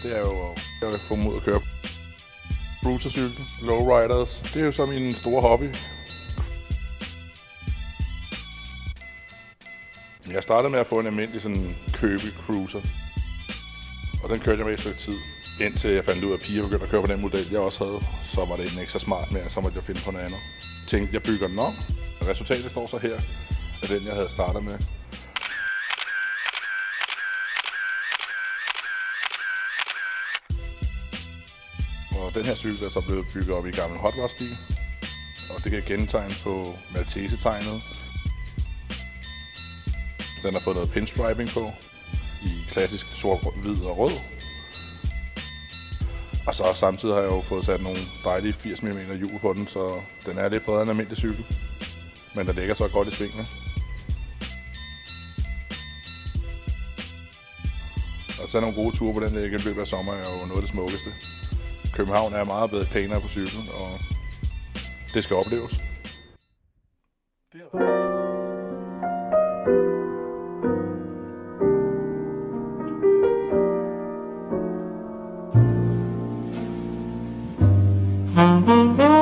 det er jo at få mod at køre cruisercykel, lowriders. Det er jo så min store hobby. Jeg startede med at få en almindelig sådan Købe cruiser, og den kørte jeg med et stykke tid, indtil jeg fandt ud af, at piger begyndte at køre på den model, jeg også havde. Så var det ikke så smart mere, så måtte jeg finde på noget andet. Jeg tænkte, jeg bygger den om. Resultatet står så her af den, jeg havde startet med. Og den her cykel er så blevet bygget op i gammel hot rod-stil, og det kan gentegnes på Maltese-tegnet. Den har fået noget pinstriping på i klassisk sort, hvid og rød. Og så samtidig har jeg jo fået sat nogle dejlige 80 mm hjul på den, så den er lidt bredere end en almindelig cykel. Men den ligger så godt i svingene. Og tage nogle gode ture på den der i løbet af sommer er jo noget af det smukkeste. København er meget bedre pænere på cyklen, og det skal opleves. Mm-hmm.